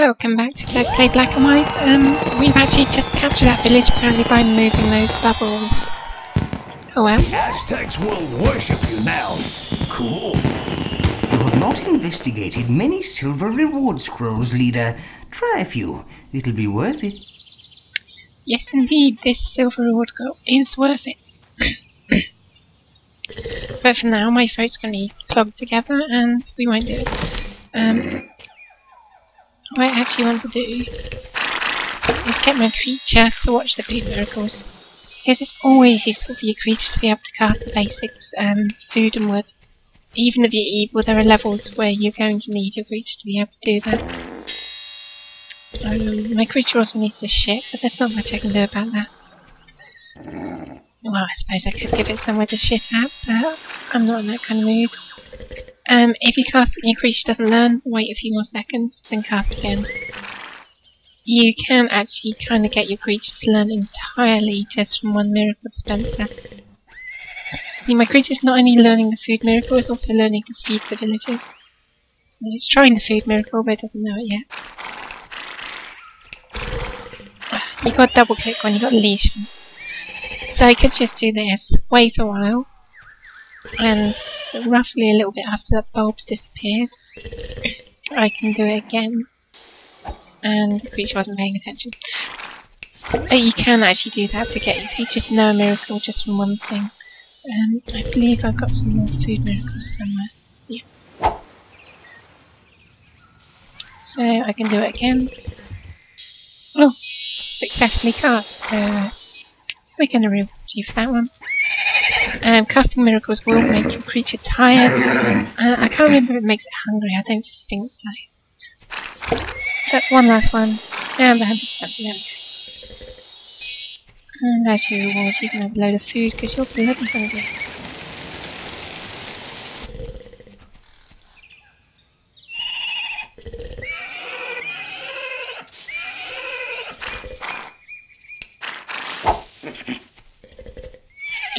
Welcome back to Let's Play Black and White. We've actually just captured that village apparently by moving those bubbles. Oh well. The Aztecs will worship you now. Cool. You have not investigated many silver reward scrolls, leader. Try a few. It'll be worth it. Yes indeed, this silver reward scroll is worth it. But for now my throat's going to be clogged together and we won't do it. What I actually want to do is get my creature to watch the food miracles, because it's always useful for your creature to be able to cast the basics, food and wood. Even if you're evil, there are levels where you're going to need your creature to be able to do that. My creature also needs to shit, but there's not much I can do about that. Well, I suppose I could give it somewhere to shit at, but I'm not in that kind of mood. If you cast it and your creature doesn't learn, wait a few more seconds, then cast again. You can actually kind of get your creature to learn entirely just from one miracle dispenser. See, my creature's not only learning the food miracle, it's also learning to feed the villagers. And it's trying the food miracle, but it doesn't know it yet. You got double click when you got leash. So I could just do this, wait a while, and roughly a little bit after that bulb's disappeared, I can do it again, and the creature wasn't paying attention. But you can actually do that to get your creature to know a miracle just from one thing. I believe I've got some more food miracles somewhere. Yeah. So I can do it again. Oh, successfully cast, so we're going to reward you for that one. Casting miracles will make your creature tired. I can't remember if it makes it hungry, I don't think so. But one last one, and 100% again. And as your reward, you can have a load of food because you're bloody hungry.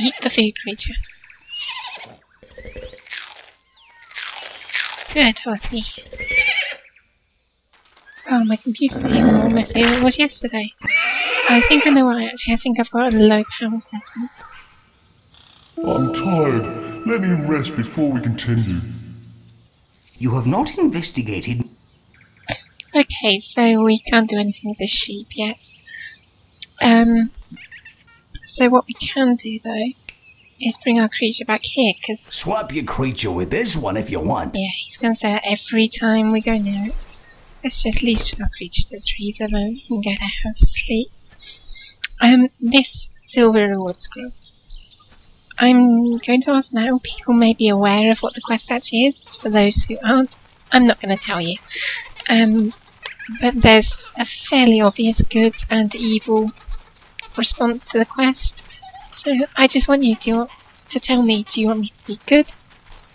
Eat the food, creature. Good, horsey. Oh, my computer's even more messy than it was yesterday. I think I know why, actually. I think I've got a low power setting. I'm tired. Let me rest before we continue. You have not investigated... Okay, so we can't do anything with the sheep yet. So what we can do, though, is bring our creature back here, because... Swap your creature with this one if you want. Yeah, he's going to say that every time we go near it. Let's just leash our creature to the tree for the moment and go there have a sleep. This silver reward scroll. I'm going to ask now, people may be aware of what the quest actually is. For those who aren't, I'm not going to tell you. But there's a fairly obvious good and evil response to the quest. So I just want you to tell me, do you want me to be good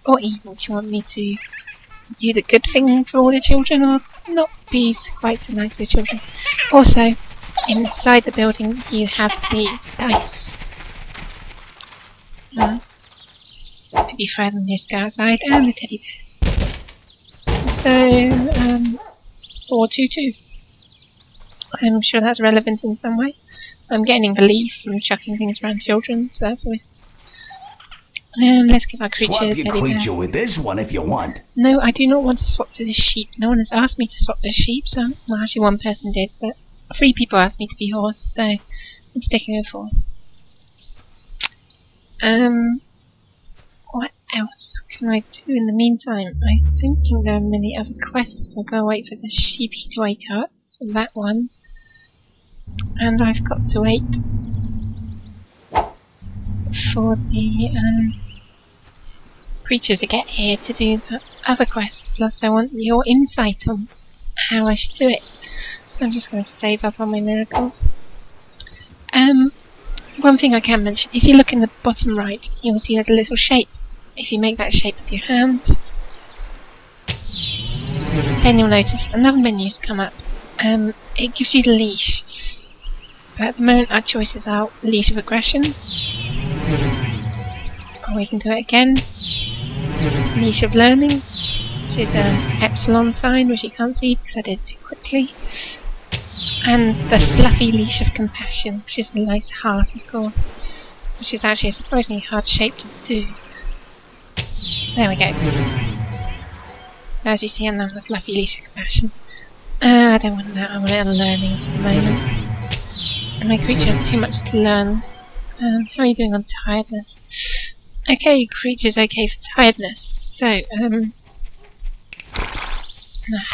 or evil? Do you want me to do the good thing for all the children or not be quite so nice to the children? Also, inside the building you have these dice. Maybe throw them just go outside, and a teddy bear. So, 422. I'm sure that's relevant in some way. I'm gaining belief from chucking things around children, so that's always good. Let's give our creature Swap a your teddy creature bear. with this one if you want. No, I do not want to swap to the sheep. No one has asked me to swap the sheep, so... Well, actually one person did, but 3 people asked me to be horse, so I'm sticking with horse. What else can I do in the meantime? I don't think there are many other quests. I'll go wait for the sheepy to wake up for that one. And I've got to wait for the creature to get here to do that other quest. Plus I want your insight on how I should do it. So I'm just going to save up on my miracles. One thing I can mention, if you look in the bottom right, you'll see there's a little shape. If you make that shape with your hands, then you'll notice another menu's come up. It gives you the leash. But at the moment our choices are leash of aggression, or we can do it again, leash of learning, which is a epsilon sign, which you can't see because I did it too quickly. And the fluffy leash of compassion, which is a nice heart, of course, which is actually a surprisingly hard shape to do. There we go. So as you see, I'm now the fluffy leash of compassion. I don't want that, I want it learning for the moment. And my creature has too much to learn. How are you doing on tiredness? Okay, your creature's okay for tiredness, so,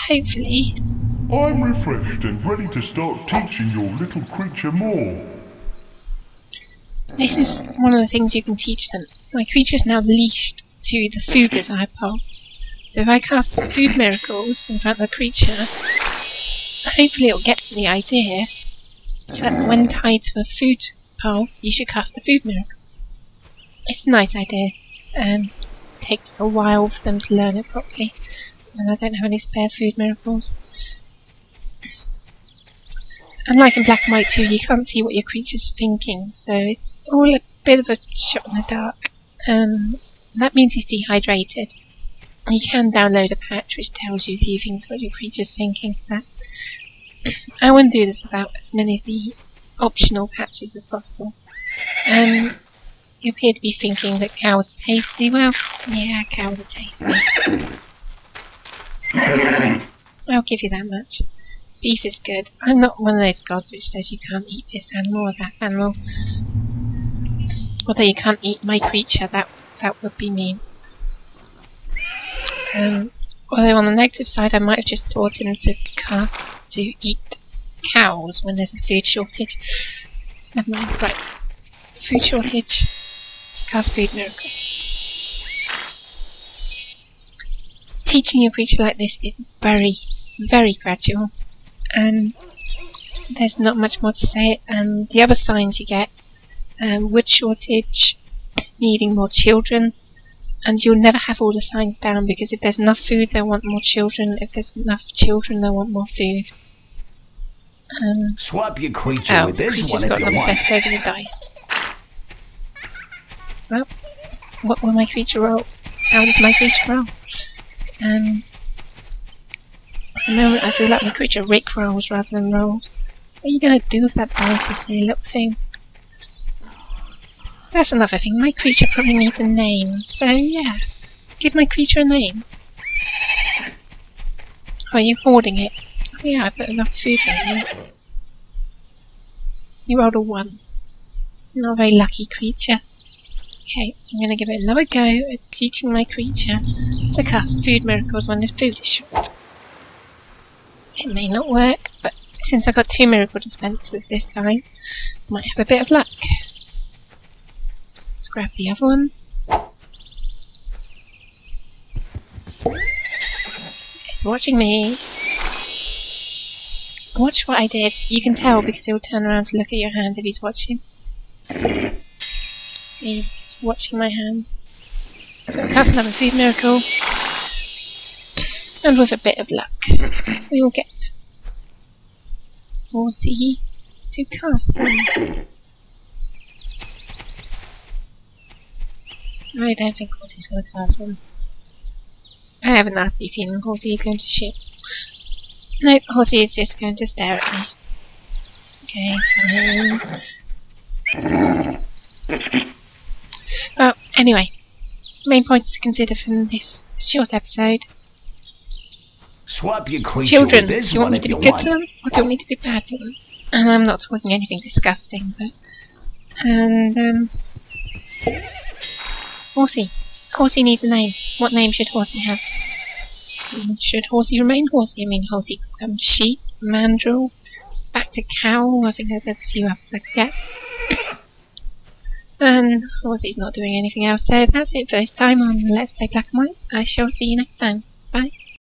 hopefully... I'm refreshed and ready to start teaching your little creature more. This is one of the things you can teach them. My creature is now leashed to the food desire pole. So if I cast food miracles in front of the creature, hopefully it'll get to the idea that when tied to a food pole, you should cast the food miracle. It's a nice idea. Takes a while for them to learn it properly, and I don't have any spare food miracles. Unlike in Black and White 2, you can't see what your creature's thinking, so it's all a bit of a shot in the dark. That means he's dehydrated. You can download a patch which tells you a few things what your creature's thinking, but I want to do this without as many of the optional patches as possible. You appear to be thinking that cows are tasty. Well, yeah, cows are tasty. I'll give you that much. Beef is good. I'm not one of those gods which says you can't eat this animal or that animal. Although you can't eat my creature, that would be mean. Although on the negative side, I might have just taught him to eat cows when there's a food shortage. Never mind. Right. Food shortage. Cast food miracle. Teaching your creature like this is very, very gradual. There's not much more to say. The other signs you get, wood shortage, needing more children, and you'll never have all the signs down because if there's enough food, they'll want more children. If there's enough children, they'll want more food. Swap your creature with this one if got you want. obsessed over the dice. Well, what will my creature roll? How does my creature roll? At the moment, I feel like my creature Rick rolls rather than rolls. What are you going to do with that dice, you silly little thing? That's another thing. My creature probably needs a name, so yeah. Give my creature a name. Are you hoarding it? Oh yeah, I put enough food in there. You rolled a 1. Not a very lucky creature. Okay, I'm going to give it another go at teaching my creature to cast food miracles when there's food is short. It may not work, but since I got 2 miracle dispensers this time, I might have a bit of luck. Let's grab the other one. It's watching me. Watch what I did. You can tell because he'll turn around to look at your hand if he's watching. See, he's watching my hand. So I'll cast another food miracle. And with a bit of luck, we will get Horsey to cast one. I don't think Horsey's going to cast one. I have a nasty feeling Horsey is going to shit. Nope, Horsey is just going to stare at me. Okay, fine. Well, anyway, main points to consider from this short episode. Swap your creature Children, with this do you want one me if to be you good want. to them, or do you want me to be bad to them? And I'm not talking anything disgusting, but... And, Horsey. Horsey needs a name. What name should Horsey have? Should Horsey remain Horsey? I mean, Horsey becomes sheep, mandrill, back to cow. I think there's a few others I could get. And Horsey's not doing anything else, so that's it for this time on Let's Play Black and White. I shall see you next time. Bye.